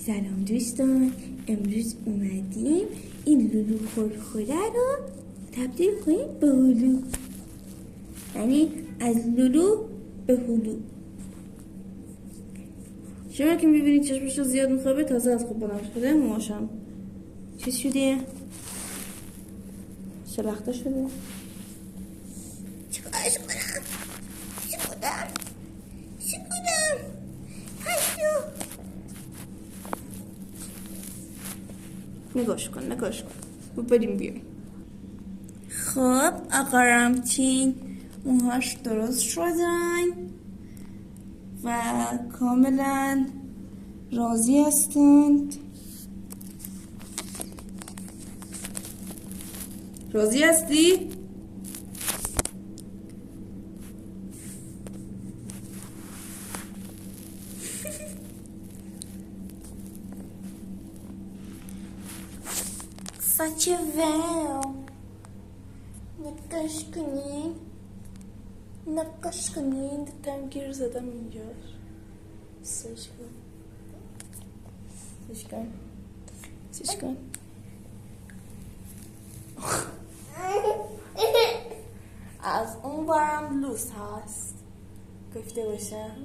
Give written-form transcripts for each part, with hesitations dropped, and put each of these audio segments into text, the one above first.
سلام دوستان، امروز اومدیم این لولو خورخوره رو تبدیل کنیم به هلو، یعنی از لولو به هلو. شما که میبینید چشمش رو زیاد میخوابه، تازه از خوب بلند شده، موهاشم چیز شده، شلخته شده. چیکارش کنم؟ نگاش کن بریم بیایم. خب آقا رامتین موهاش درست شدن و کاملا راضی هستند. راضی هستی؟ Such a wow. نقاش کنین دتم گیر زدم اینجاش. سش کن از اون برم لوس هست گفته باشم.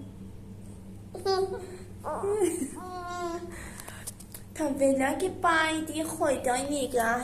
تا ولاگ بعدی خدا نگهدار.